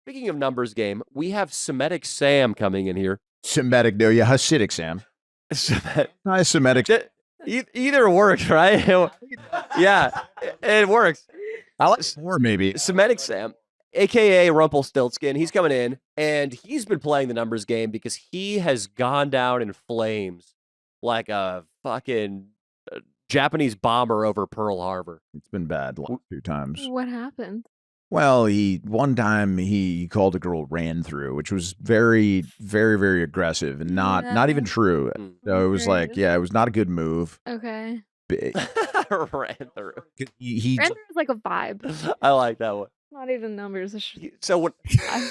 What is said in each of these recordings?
Speaking of numbers game, we have Semitic Sam coming in here. Semitic, no, yeah, Hasidic Sam. Nice Semitic. Either works, right? Yeah, it works. I like more maybe. Semitic Sam, aka Rumpelstiltskin, he's coming in, and he's been playing the numbers game because he has gone down in flames like a fucking Japanese bomber over Pearl Harbor. It's been bad a few times. What happened? Well, one time he called a girl ran through, which was very, very, very aggressive and not even true. So it was like, yeah, it was not a good move. Okay. Ran through. He Ran through is like a vibe. I like that one. Not even numbers. So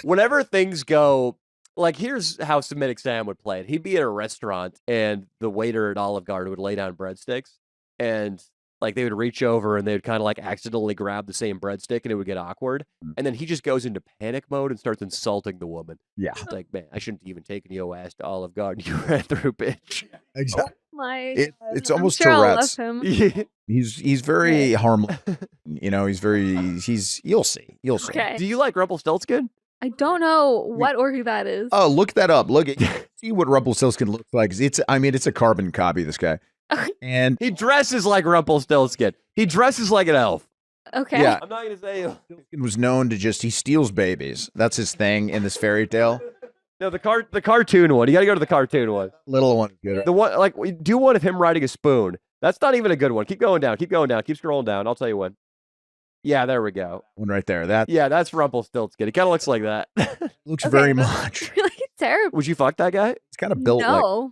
whenever things go, like here's how Semitic Sam would play it. He'd be at a restaurant and the waiter at Olive Garden would lay down breadsticks and like they would reach over and they would kind of like accidentally grab the same breadstick and it would get awkward. And then he just goes into panic mode and starts insulting the woman. Yeah. It's like, man, I shouldn't have even taken your ass to Olive Garden. You ran through, bitch. Exactly. It's I'm almost sure Tourette's. I love him. He's very harmless. You know, you'll see. You'll see. Okay. Do you like Rumpelstiltskin? I don't know what or who that is. Oh, look that up. See what Rumpelstiltskin looks like. It's a carbon copy, this guy. And he dresses like Rumpelstiltskin. He dresses like an elf. Okay. Yeah. I'm not going to say Rumpelstiltskin was known to he steals babies. That's his thing in this fairy tale. No, the cartoon one. You got to go to the cartoon one. Little one. Good. The one, like, we do one of him riding a spoon. That's not even a good one. Keep going down. Keep going down. Keep scrolling down. I'll tell you when. Yeah, there we go. One right there. Yeah, that's Rumpelstiltskin. He kind of looks like that. Looks very much. Really terrible. Would you fuck that guy? He's kind of built No.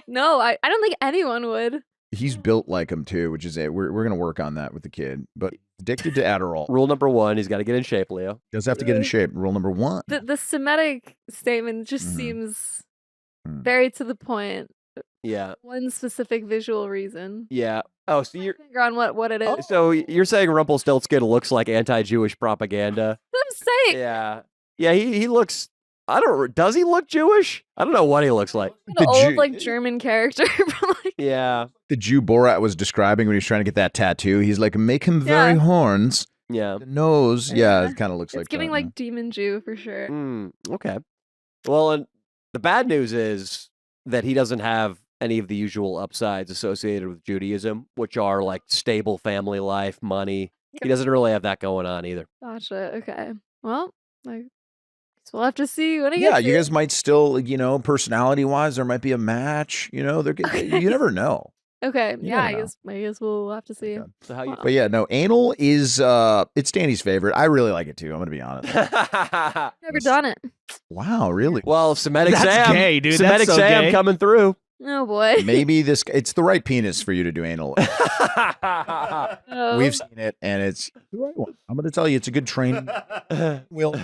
No, I don't think anyone would. He's built like him too, which is it. We're gonna work on that with the kid. But addicted to Adderall. Rule number 1, he's got to get in shape, Leo. Does have to get in shape. Rule number 1. The Semitic statement just seems very to the point. Yeah. One specific visual reason. Yeah. Oh, so you're Figure on what it is. So you're saying Rumpelstiltskin looks like anti-Jewish propaganda? I'm saying. Yeah. Yeah, he looks. Does he look Jewish? I don't know what he looks like. An old like German character from like. Yeah. The Jew Borat was describing when he was trying to get that tattoo. He's like, make him very horns. Yeah. The nose. Yeah, it kind of looks like It's giving that, like demon Jew for sure. Okay. Well, and the bad news is that he doesn't have any of the usual upsides associated with Judaism, which are like stable family life, money. He doesn't really have that going on either. Gotcha. Okay. Well, I guess we'll have to see when he gets Yeah, you here. guys might still, personality-wise, there might be a match. You never know. Okay. You Yeah, never I guess we'll have to see. Okay. So how you? But yeah, no, anal is it's Danny's favorite. I really like it too. I'm gonna be honest. Never done it. Wow, really? Well, Semitic That's Sam, gay, dude. Semitic That's so Sam gay. coming through. Oh boy. Maybe it's the right penis for you to do anal. Oh. We've seen it, and it's the right one. I'm gonna tell you, it's a good training wheel.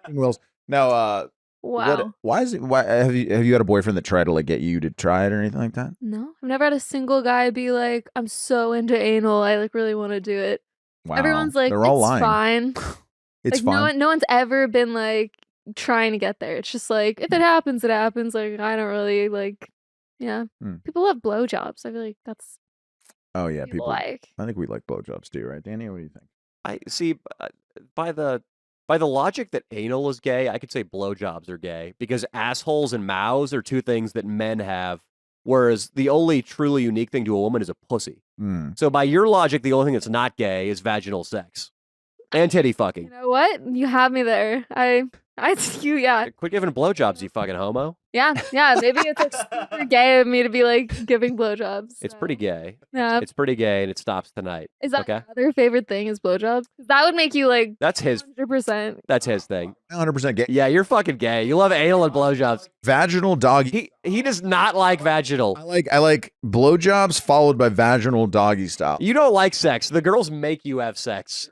Wheels. Now, Wow. why have you had a boyfriend that tried to like get you to try it or anything like that? No, I've never had a single guy be like, "I'm so into anal. I like really want to do it." Wow, Everyone's like, they're all "It's lying. fine." It's like fine. no one's ever been like trying to get there. It's just like if it happens, it happens. Like I don't really like. Yeah, people love blowjobs. I feel like that's. Oh yeah, people like. I think we like blowjobs too, right, Danny? What do you think? I see. By the logic that anal is gay, I could say blowjobs are gay because assholes and mouths are two things that men have, whereas the only truly unique thing to a woman is a pussy. So by your logic, the only thing that's not gay is vaginal sex and titty fucking. You know what? You have me there. Yeah. Quit giving blowjobs, you fucking homo. Yeah. Maybe it's like super gay of me to be like giving blowjobs. It's pretty gay. Yeah. It's pretty gay, and it stops tonight. Is that okay? your other favorite thing is blowjobs? That would make you like. That's his. 100%. That's his thing. 100% gay. Yeah, you're fucking gay. You love anal and blowjobs. Vaginal doggy. He does not like vaginal. I like blowjobs followed by vaginal doggy style. You don't like sex. The girls make you have sex.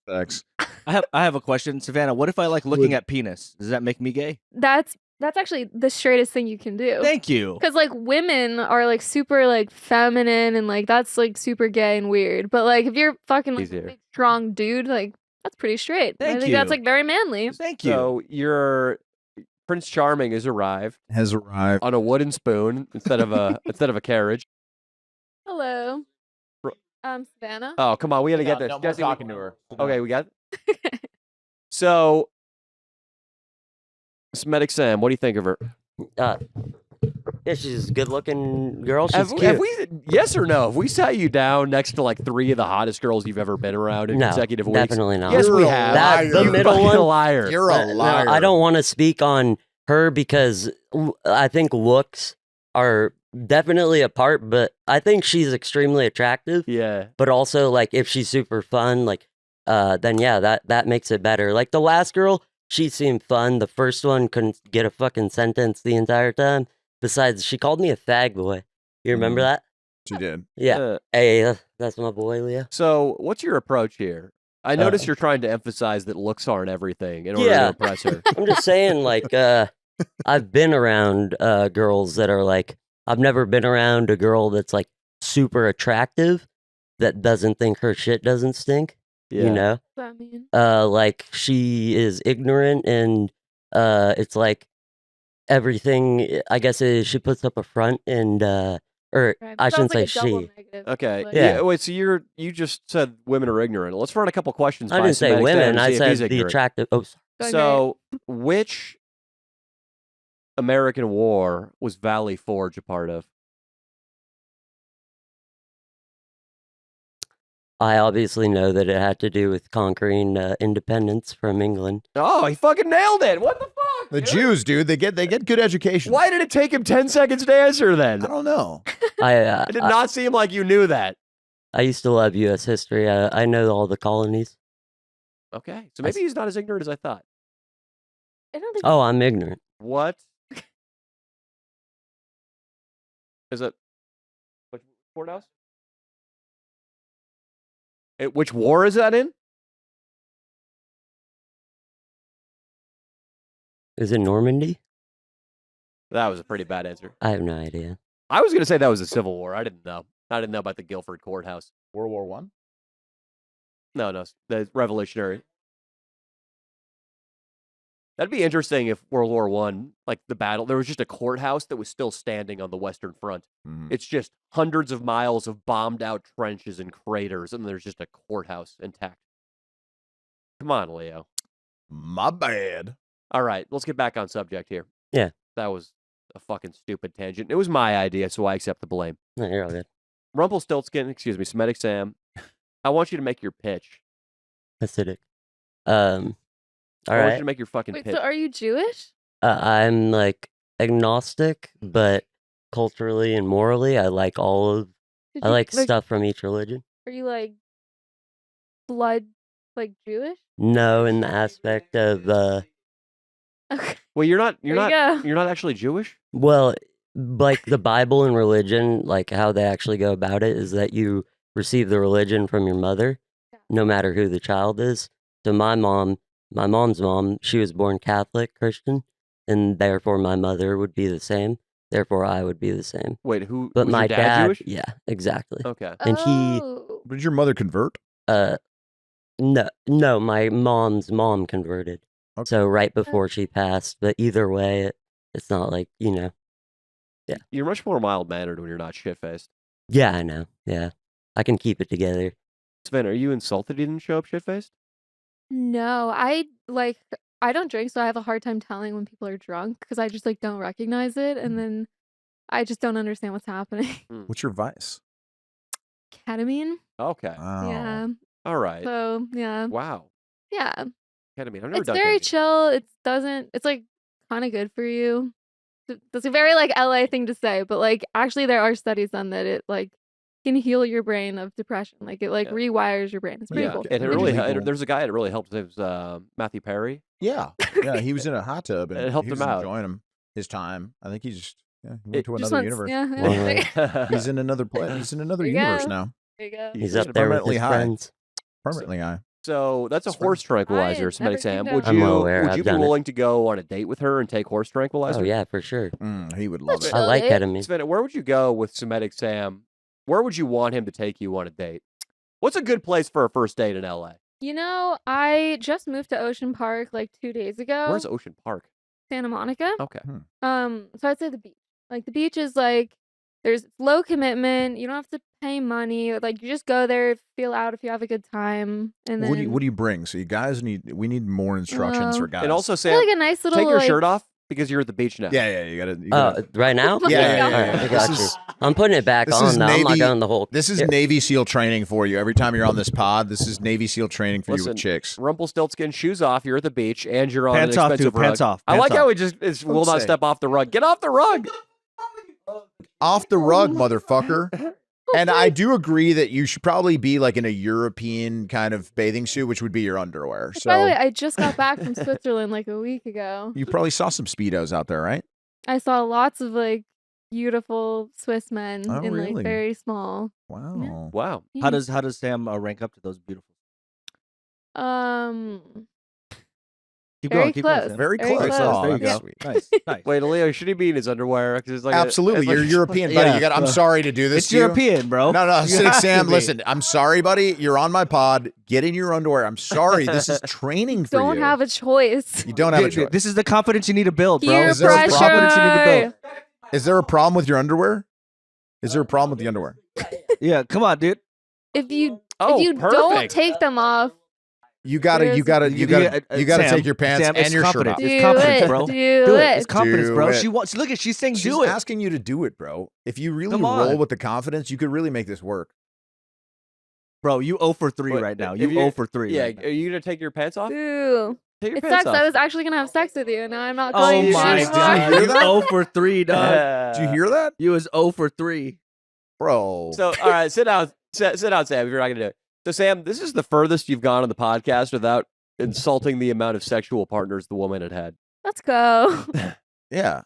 Sex. I have a question, Savannah. What if I like looking at penis? Does that make me gay? That's actually the straightest thing you can do. Thank you. Because like women are like super like feminine and like that's like super gay and weird. But like if you're fucking like a big, strong dude, like that's pretty straight. I think that's like very manly. Thank you. So your Prince Charming has arrived on a wooden spoon instead of a carriage. Hello. Savannah. Oh, come on, we gotta get this. No more talking to her. Okay, we got. So, Semitic Sam, what do you think of her? Yeah, she's a good-looking girl. She's cute. Have we, yes or no? Have we sat you down next to like 3 of the hottest girls you've ever been around in consecutive weeks? Definitely not. Yes, we have. The middle one, liar. You're a liar. No, I don't want to speak on her because I think looks are definitely a part, but I think she's extremely attractive. Yeah. But also, like, if she's super fun, like, then yeah, that makes it better. Like the last girl, she seemed fun. The first one couldn't get a fucking sentence the entire time. Besides, she called me a fag boy. You remember that? She did. Yeah. Hey, that's my boy, Leo. So, what's your apprch here? I notice you're trying to emphasize that looks aren't everything in order to impress her. I'm just saying, like, I've been around girls that are like, I've never been around a girl that's like super attractive that doesn't think her shit doesn't stink. Yeah. You know? What does that mean? Like she is ignorant and it's like everything, I guess she puts up a front and or Right, I shouldn't like say a double she. negative, Okay. like- Yeah. Wait, so you just said women are ignorant. Let's run a couple questions I by didn't say Semitic Sam women, to I see if said he's the ignorant. attractive. Oh, sorry. Okay. So, which American war was Valley Forge a part of? I obviously know that it had to do with conquering independence from England. Oh, he fucking nailed it. What the fuck? The dude? Jews, dude, they get good education. Why did it take him 10 seconds to answer then? I don't know. It did not seem like you knew that. I used to love U.S. history. I know all the colonies. Okay. So maybe he's not as ignorant as I thought. I don't think. Oh, I'm ignorant. What? Is it? Which courthouse? Which war is that in? Is it Normandy? That was a pretty bad answer. I have no idea. I was going to say that was a Civil War. I didn't know. I didn't know about the Guilford Courthouse. World War One? No, the Revolutionary. That'd be interesting if World War One, like the battle, there was just a courthouse that was still standing on the Western Front. Mhm. It's just hundreds of miles of bombed out trenches and craters, and there's just a courthouse intact. Come on, Leo. My bad. All right, let's get back on subject here. Yeah. That was a fucking stupid tangent. It was my idea, so I accept the blame. No, you're all good. Rumpelstiltskin, excuse me, Semitic Sam, I want you to make your pitch. Acidic. All I want you right. to make your fucking Wait, pitch. so are you Jewish? I'm like agnostic, but culturally and morally, I like all of. Did I you- like stuff from each religion. Are you like blood, like Jewish? No, in the aspect of Okay. Well, you're not There you go. you're not actually Jewish? well, like the Bible and religion, like how they actually go about it is that you receive the religion from your mother, Yeah. no matter who the child is. So my mom's mom, she was born Catholic Christian, and therefore my mother would be the same. Therefore, I would be the same. Wait, who But was my your dad Jewish? yeah, exactly. Okay. And he- Oh. Did your mother convert? No, my mom's mom converted. Okay. So right before she passed, but either way, it's not like, you know. You're much more mild-mannered when you're not shit-faced. Yeah, I know. Yeah. I can keep it together. Sven, are you insulted you didn't show up shit-faced? No, I don't drink, so I have a hard time telling when people are drunk because I just like don't recognize it, and then I just don't understand what's happening. What's your vice? Ketamine, Okay. Oh. yeah. All right. So yeah, Wow. yeah. Ketamine. I've never It's done very ketamine. chill. It's like kind of good for you. That's a very like LA thing to say, but like actually there are studies on that it like can heal your brain of depression. Like it like Yeah. rewires your brain. It's pretty Yeah, cool. and it Really really cool. there's a guy that really helped. It was Matthew Perry. Yeah. Yeah, he was in a hot tub and It helped he was him out. enjoying his time. I think he went It to Just another once- universe. Yeah, Well, there He's in another place. He's in another There you universe go. now. you go. He's just up there with permanently his high. friends. Permanently high. So that's a That's fine. horse tranquilizer, never Semitic Sam. came Would down. I'm you well aware, would I've you be done it. willing to go on a date with her and take horse tranquilizer? Oh, yeah, for sure. He would love That's it. I chill, like dude. ketamine. Sven, where would you go with Semitic Sam? Where would you want him to take you on a date? What's a good place for a first date in LA? You know, I just moved to Ocean Park like 2 days ago. Where's Ocean Park? Santa Monica? Okay. So I'd say the beach. Like the beach is like there's low commitment. You don't have to pay money. Like you just go there, feel out if you have a good time, and then What do you bring? So you guys we need more instructions for guys. And also, I Sam, feel like a nice little take your like, shirt off because you're at the beach now. yeah, you gotta. Right now? Yeah. All right, I got you. I'm putting it back this on is now. I'm not Navy- going the whole. This is Navy SEAL training for you. Every time you're on this pod, this is Navy SEAL training for you Listen, with chicks. Rumpelstiltskin shoes off. You're at the beach and you're on Pants an off, expensive dude. rug. Pants off. I like Pants how off. he just will not step off the rug. Get off the rug. Off the rug, motherfucker. And I do agree that you should probably be like in a European kind of bathing suit, which would be your underwear. By the way, So I just got back from Switzerland like a week ago. you probably saw some Speedos out there, right? I saw lots of like beautiful Swiss men Oh, in really? like very small. Wow. Wow. How does Sam rank up to those beautiful? Keep Very going. Keep close. going. Sam. Very Very close. close. Oh, There you that's go. sweet. Nice. Nice. Wait, Leo, should he be in his underwear? 'Cause it's like Absolutely. it's like- You're European, buddy. Yeah. I'm sorry to do this It's to you. European, bro. No, You Acidic have to Sam, be. listen, I'm sorry, buddy. You're on my pod. Get in your underwear. I'm sorry. This is training for Don't you. have a choice. You don't have a Dude, choice. This is the confidence you need to build, bro. Peer Is there a pressure. confidence you need to build. Is there a problem with your underwear? Is there a problem with the underwear? Yeah, come on, dude. If you Oh, don't perfect. take them off, You gotta Sam, take your pants Sam, and it's your shirt confidence. off. do It's confidence, it, bro. do Do it. it. It's confidence, Do bro. it. She wants. Look at. She's saying, She's do it. asking you to do it, bro. If you really Come on. roll with the confidence, you could really make this work. Bro, you 0 for 3 Wait, right now. if You you- 0 for 3. Yeah, right now. are you gonna take your pants off? Ooh. Take your It pants sucks. off. I was actually gonna have sex with you, and now I'm not Oh going to my anymore. god. Did you You hear that? 0 for 3, dog. Did you hear that? You was 0 for 3. Bro. So, all right, sit down, sit down, Sam. If you're not gonna do it. So, Sam, this is the furthest you've gone on the podcast without insulting the amount of sexual partners the woman had had. Let's go. yeah.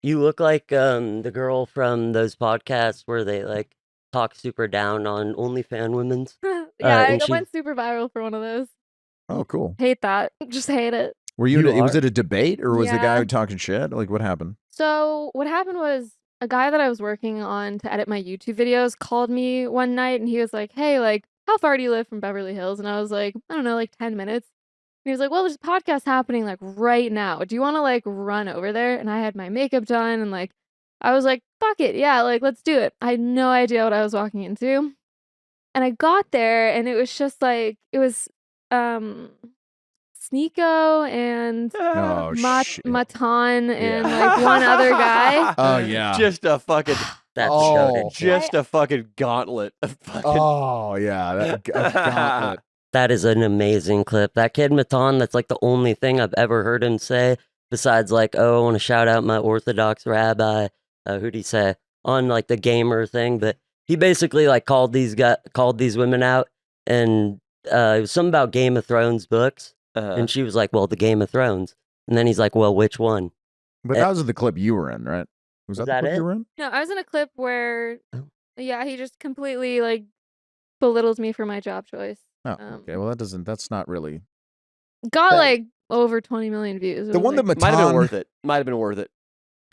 You look like the girl from those podcasts where they like talk super down on OnlyFans women's. Yeah, and I she- went super viral for one of those. Oh, cool. Hate that. Just hate it. Were you? You Was are? it a debate or was the guy Yeah. talking shit? Like, what happened? So what happened was a guy that I was working on to edit my YouTube videos called me one night and he was like, "Hey, like, how far do you live from Beverly Hills?" And I was like, "I don't know, like 10 minutes." And he was like, "Well, there's a podcast happening like right now. Do you want to like run over there?" And I had my makeup done and like I was like, "Fuck it. Yeah, like let's do it." I had no idea what I was walking into. And I got there and it was just like it was Sneeko and Oh, shit. Matan and like one other guy. Oh, yeah. Just a fucking, That's Oh. goated. just a fucking gauntlet. Of fucking, Oh, yeah. That gauntlet. That is an amazing clip. That kid Matan, that's like the only thing I've ever heard him say besides like, "Oh, I want to shout out my Orthodox rabbi." Who'd he say on like the gamer thing? But he basically like called these women out, and it was something about Game of Thrones books, and she was like, "Well, the Game of Thrones," and then he's like, "Well, which one?" But that was the clip you were in, right? Was that the that clip it? you were in? No, I was in a clip where, Oh. yeah, he just completely like belittles me for my job choice. Oh, okay. Well, that's not really. Got That- like over 20 million views. It The was, one that like, might have been Matan- worth it. Might have been worth it.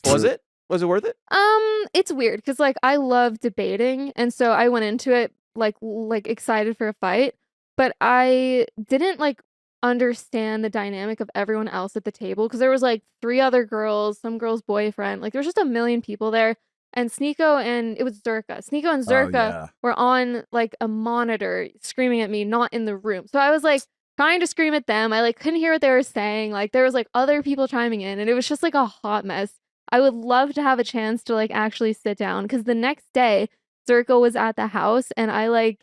Was it? Was it worth it? It's weird because like I love debating, and so I went into it like excited for a fight, but I didn't like understand the dynamic of everyone else at the table because there was like 3 other girls, some girl's boyfriend, like there was just a million people there, and Sneeko and it was Zerka. Sneeko and Oh, Zerka yeah. were on like a monitor screaming at me, not in the room. So I was like trying to scream at them. I like couldn't hear what they were saying. Like there was like other people chiming in, and it was just like a hot mess. I would love to have a chance to like actually sit down because the next day Zerko was at the house and I like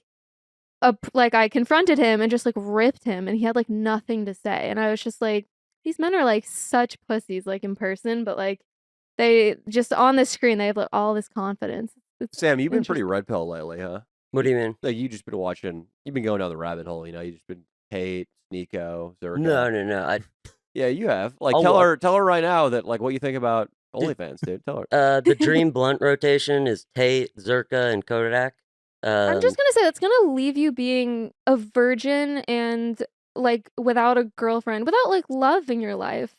I confronted him and just like ripped him and he had like nothing to say, and I was just like, these men are like such pussies like in person, but like they just on the screen they have like all this confidence. It's Sam, you've been pretty interesting. red pill lately, huh? What do you mean? Like you just been watching. You've been going down the rabbit hole. You know, you've just been Kate, Sneeko, Zerka. No. Yeah, you have. Like, I'll tell her right now that like what you think about OnlyFans, dude. Tell her. The Dream Blunt rotation is Tate, Zerka, and Kodak. I'm just gonna say that's gonna leave you being a virgin and like without a girlfriend, without like love in your life.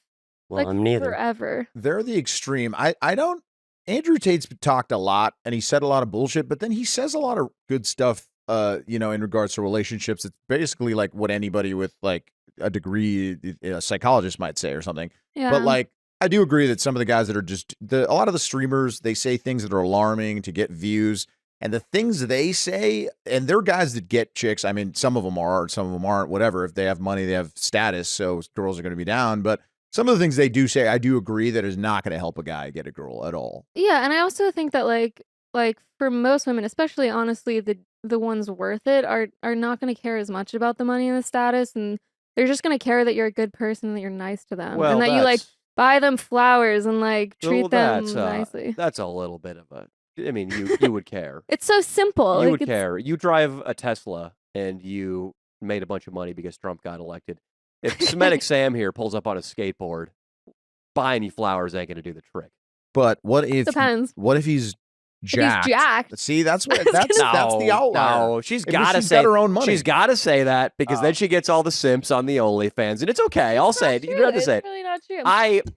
Well, like I'm neither. forever. They're the extreme. I don't. Andrew Tate's talked a lot and he said a lot of bullshit, but then he says a lot of good stuff. In regards to relationships, it's basically like what anybody with like a degree, a psychologist might say or something. Yeah. But like, I do agree that some of the guys that are just a lot of the streamers, they say things that are alarming to get views, and the things they say, and they're guys that get chicks. I mean, some of them are, some of them aren't. Whatever. If they have money, they have status, so girls are going to be down. But some of the things they do say, I do agree that is not going to help a guy get a girl at all. Yeah, and I also think that like for most women, especially honestly, the ones worth it are not going to care as much about the money and the status, and they're just going to care that you're a good person and that you're nice to them, Well, and that you like buy them flowers and like treat them nicely. That's a little bit of a. I mean, you would care. It's so simple. You like, would care. You drive a Tesla and you made a bunch of money because Trump got elected. If Semitic Sam here pulls up on a skateboard, buying you flowers ain't going to do the trick. But what if Depends. What if he's jacked? If he's jacked. See, that's what that's the outlier. No, she's Maybe got to she's say got her own money. She's got to say that because then she gets all the simps on the OnlyFans, and it's okay. I'll say it. You don't have to say it. It's really not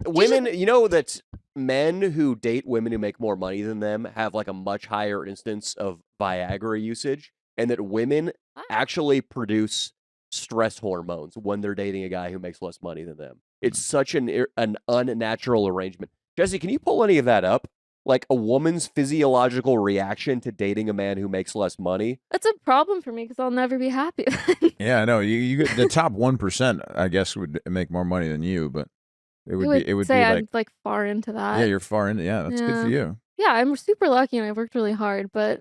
true. Women, you know that men who date women who make more money than them have like a much higher instance of Viagra usage, and that women actually produce stress hormones when they're dating a guy who makes less money than them. It's such an unnatural arrangement. Jesse, can you pull any of that up? Like a woman's physiological reaction to dating a man who makes less money? That's a problem for me because I'll never be happy. Yeah, I know. You get the top 1%, I guess, would make more money than you, but it would be say like, I'm like far into that. yeah, you're far into. Yeah, that's good for you. Yeah, I'm super lucky and I worked really hard, but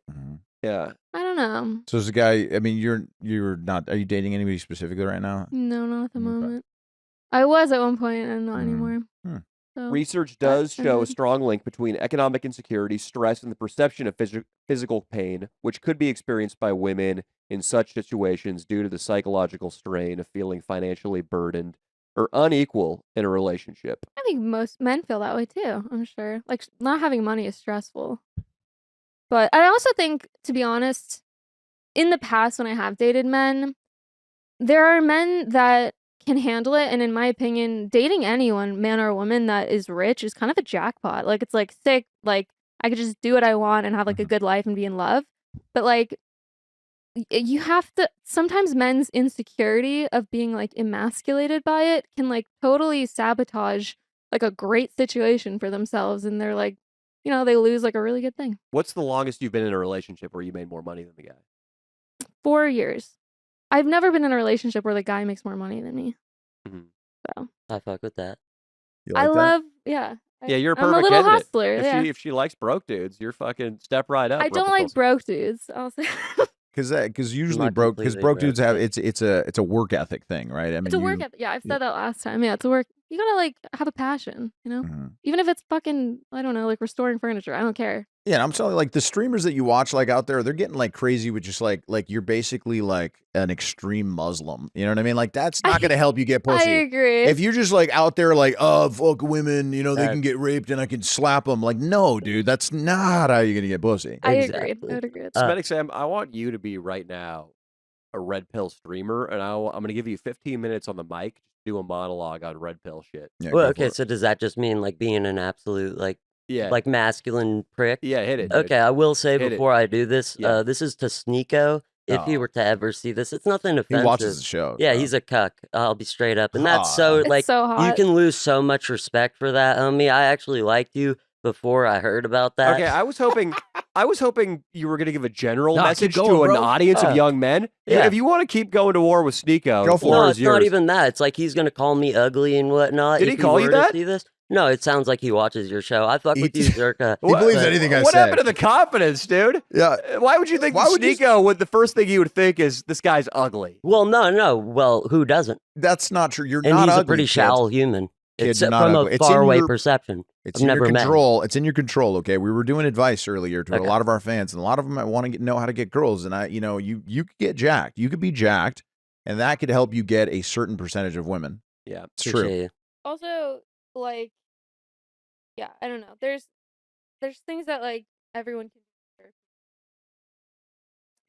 yeah, I don't know. So as a guy, I mean, you're not. Are you dating anybody specifically right now? No, not at the moment. I was at one point and not anymore. So, research does show a strong link between economic insecurity, stress, and the perception of physical pain, which could be experienced by women in such situations due to the psychological strain of feeling financially burdened or unequal in a relationship. I think most men feel that way too, I'm sure. Like, not having money is stressful. But I also think, to be honest, in the past when I have dated men, there are men that can handle it, and in my opinion, dating anyone, man or woman, that is rich is kind of a jackpot. Like, it's like sick, like I could just do what I want and have like a good life and be in love. But like you have to, sometimes men's insecurity of being like emasculated by it can like totally sabotage like a great situation for themselves, and they're like, you know, they lose like a really good thing. What's the longest you've been in a relationship where you made more money than the guy? 4 years. I've never been in a relationship where the guy makes more money than me. So I fuck with that. I love, yeah. Yeah, you're a I'm perfect a little candidate. hustler. If she likes broke dudes, you're fucking step right up. I don't like broke dudes. I'll say. Because usually broke dudes have it's a work ethic thing, right? I mean, it's a work ethic. Yeah, I've said that last time. Yeah, it's a work. You gotta like have a passion, you know. Even if it's fucking, I don't know, like restoring furniture. I don't care. Yeah, I'm telling you, like the streamers that you watch, like out there, they're getting like crazy with just like you're basically like an extreme Muslim. You know what I mean? Like that's not going to help you get pussy. I agree. If you're just like out there, like fuck women, you know they can get raped and I can slap them. Like no, dude, that's not how you're going to get pussy. I agree. I would agree. Semitic Sam, I want you to be right now a red pill streamer, and I'm going to give you 15 minutes on the mic. Do a monologue on red pill shit. Yeah, well, okay, so does that just mean like being an absolute like masculine prick? Yeah, hit it. Dude. Okay, I will say before I do this, this is to Sneeko. If he were to ever see this, it's nothing offensive. He watches the show. Yeah, he's a cuck. I'll be straight up, and that's so like so hot. You can lose so much respect for that, homie. I actually liked you before I heard about that. Okay, I was hoping you were going to give a general message to an audience of young men. Yeah. If you want to keep going to war with Sneeko, go for it. No, it's not even that. It's like he's going to call me ugly and whatnot. Did he call you that? See this? No, it sounds like he watches your show. I fuck with you, Zerka. He believes anything I say. What happened to the confidence, dude? Yeah. Why would you think Sneeko would the first thing you would think is this guy's ugly? Well, no. Well, who doesn't? That's not true. You're and not he's ugly, a pretty shallow human. It's from a faraway perception. It's in your control. It's in your control. Okay, we were doing advice earlier to a lot of our fans, and a lot of them want to know how to get girls. And you could get jacked. You could be jacked, and that could help you get a certain percentage of women. Yeah, it's true. Also, like, yeah, I don't know. There's things that like everyone can do.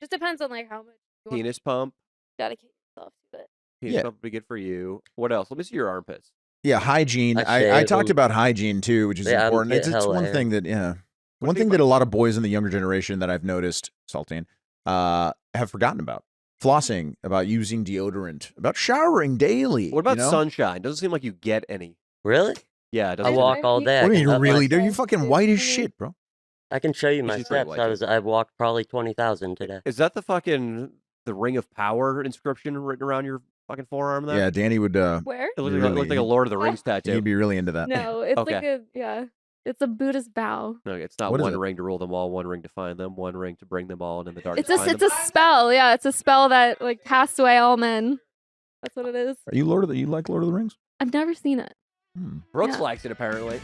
Just depends on like how much you penis pump. Dedicate yourself to it. Penis pump would be good for you. What else? Let me see your armpits. Yeah, hygiene. I talked about hygiene too, which is important. It's one thing that one thing that a lot of boys in the younger generation that I've noticed, Saltine, have forgotten about. Flossing, about using deodorant, about showering daily. What about sunshine? Doesn't seem like you get any. Really? Yeah, it I doesn't. walk all day. What do you mean I you can really up do? my- You fucking white as shit, bro. I can show you my She's pretty steps. white, too. I've walked probably 20,000 today. Is that the Ring of Power inscription written around your fucking forearm there? Yeah, Danny would. Where? It looked, You like, really- looked like a Lord of the Rings He'd tattoo. be really into that. No, it's like Okay. it's a Buddhist vow. No, it's not What is one it? ring to rule them all, one ring to find them, one ring to bring them all, and in the dark It's to find it's a them. spell. Yeah, it's a spell that like casts away all men. That's what it is. Are you like Lord of the Rings? I've never seen it. Hmm. Brooks Yeah. likes it apparently.